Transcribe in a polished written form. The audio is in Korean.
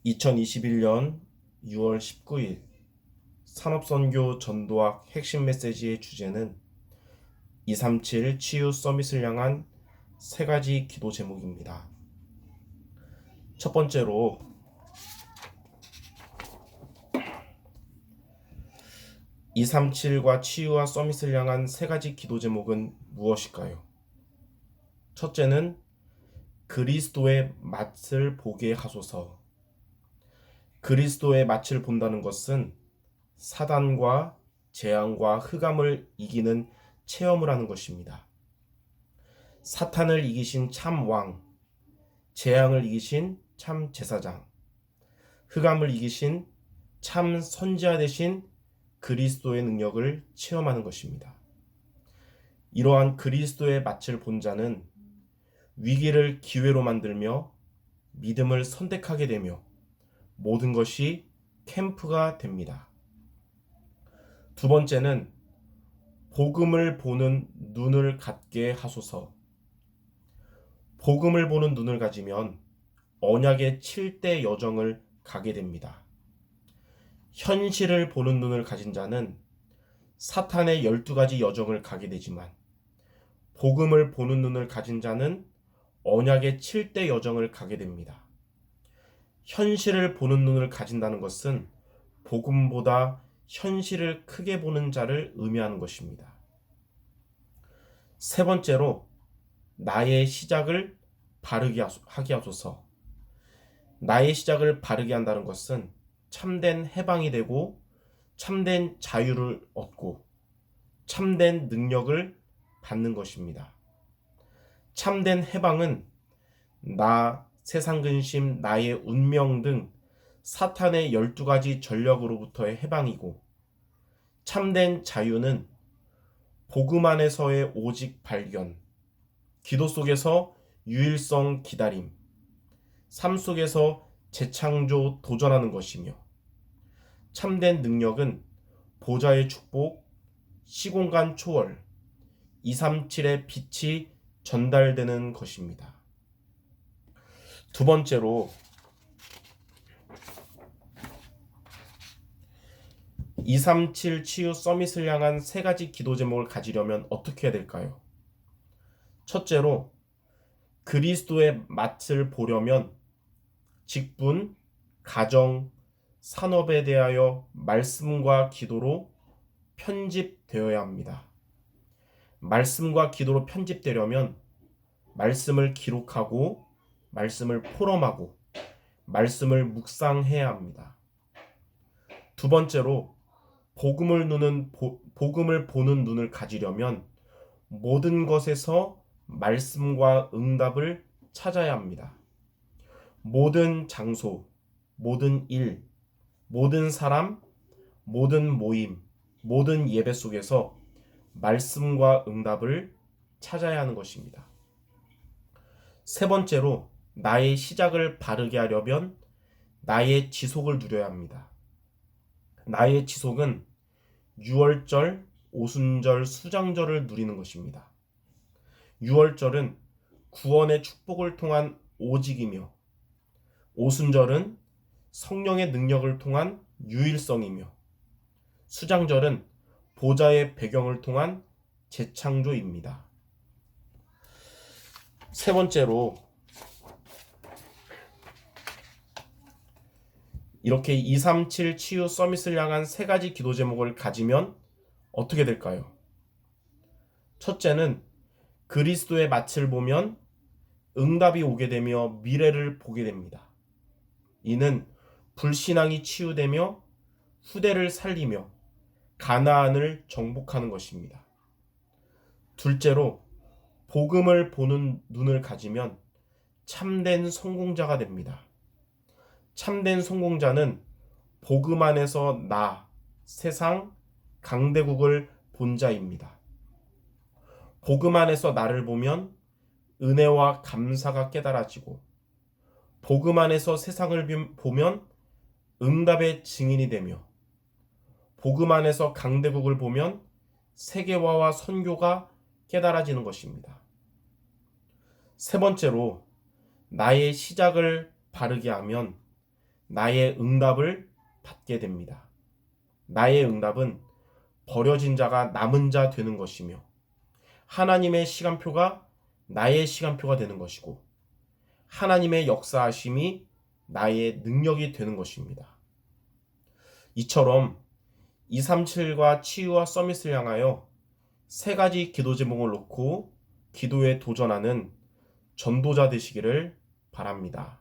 2021년 6월 19일 산업선교 전도학 핵심 메시지의 주제는 237 치유 서밋을 향한 세 가지 기도 제목입니다. 첫 번째로 237과 치유와 서밋을 향한 세 가지 기도 제목은 무엇일까요? 첫째는 그리스도의 맛을 보게 하소서. 그리스도의 맛을 본다는 것은 사단과 재앙과 흑암을 이기는 체험을 하는 것입니다. 사탄을 이기신 참 왕, 재앙을 이기신 참 제사장, 흑암을 이기신 참 선지자 되신 그리스도의 능력을 체험하는 것입니다. 이러한 그리스도의 맛을 본 자는 위기를 기회로 만들며 믿음을 선택하게 되며 모든 것이 캠프가 됩니다. 두 번째는 복음을 보는 눈을 갖게 하소서. 복음을 보는 눈을 가지면 언약의 7대 여정을 가게 됩니다. 현실을 보는 눈을 가진 자는 사탄의 12가지 여정을 가게 되지만 복음을 보는 눈을 가진 자는 언약의 7대 여정을 가게 됩니다. 현실을 보는 눈을 가진다는 것은 복음보다 현실을 크게 보는 자를 의미하는 것입니다. 세 번째로 나의 시작을 바르게 하게 하소서. 나의 시작을 바르게 한다는 것은 참된 해방이 되고 참된 자유를 얻고 참된 능력을 받는 것입니다. 참된 해방은 나, 세상 근심, 나의 운명 등 사탄의 12가지 전력으로부터의 해방이고 참된 자유는 복음 안에서의 오직 발견, 기도 속에서 유일성 기다림, 삶 속에서 재창조 도전하는 것이며 참된 능력은 보좌의 축복, 시공간 초월, 237의 빛이 전달되는 것입니다. 두 번째로 237 치유 서밋을 향한 세 가지 기도 제목을 가지려면 어떻게 해야 될까요? 첫째로 그리스도의 맛을 보려면 직분, 가정, 산업에 대하여 말씀과 기도로 편집되어야 합니다. 말씀과 기도로 편집되려면 말씀을 기록하고 말씀을 포럼하고 말씀을 묵상해야 합니다. 두 번째로 복음을 보는 눈을 가지려면 모든 것에서 말씀과 응답을 찾아야 합니다. 모든 장소, 모든 일, 모든 사람, 모든 모임, 모든 예배 속에서 말씀과 응답을 찾아야 하는 것입니다. 세 번째로 나의 시작을 바르게 하려면 나의 지속을 누려야 합니다. 나의 지속은 유월절, 오순절, 수장절을 누리는 것입니다. 유월절은 구원의 축복을 통한 오직이며 오순절은 성령의 능력을 통한 유일성이며 수장절은 보좌의 배경을 통한 재창조입니다. 세 번째로 이렇게 237 치유 서밋을 향한 세 가지 기도 제목을 가지면 어떻게 될까요? 첫째는 그리스도의 맛을 보면 응답이 오게 되며 미래를 보게 됩니다. 이는 불신앙이 치유되며 후대를 살리며 가나안을 정복하는 것입니다. 둘째로 복음을 보는 눈을 가지면 참된 성공자가 됩니다. 참된 성공자는 복음 안에서 나, 세상, 강대국을 본 자입니다. 복음 안에서 나를 보면 은혜와 감사가 깨달아지고 복음 안에서 세상을 보면 응답의 증인이 되며 복음 안에서 강대국을 보면 세계화와 선교가 깨달아지는 것입니다. 세 번째로 나의 시작을 바르게 하면 나의 응답을 받게 됩니다. 나의 응답은 버려진 자가 남은 자 되는 것이며 하나님의 시간표가 나의 시간표가 되는 것이고 하나님의 역사하심이 나의 능력이 되는 것입니다. 이처럼 237과 치유와 서밋을 향하여 세 가지 기도 제목을 놓고 기도에 도전하는 전도자 되시기를 바랍니다.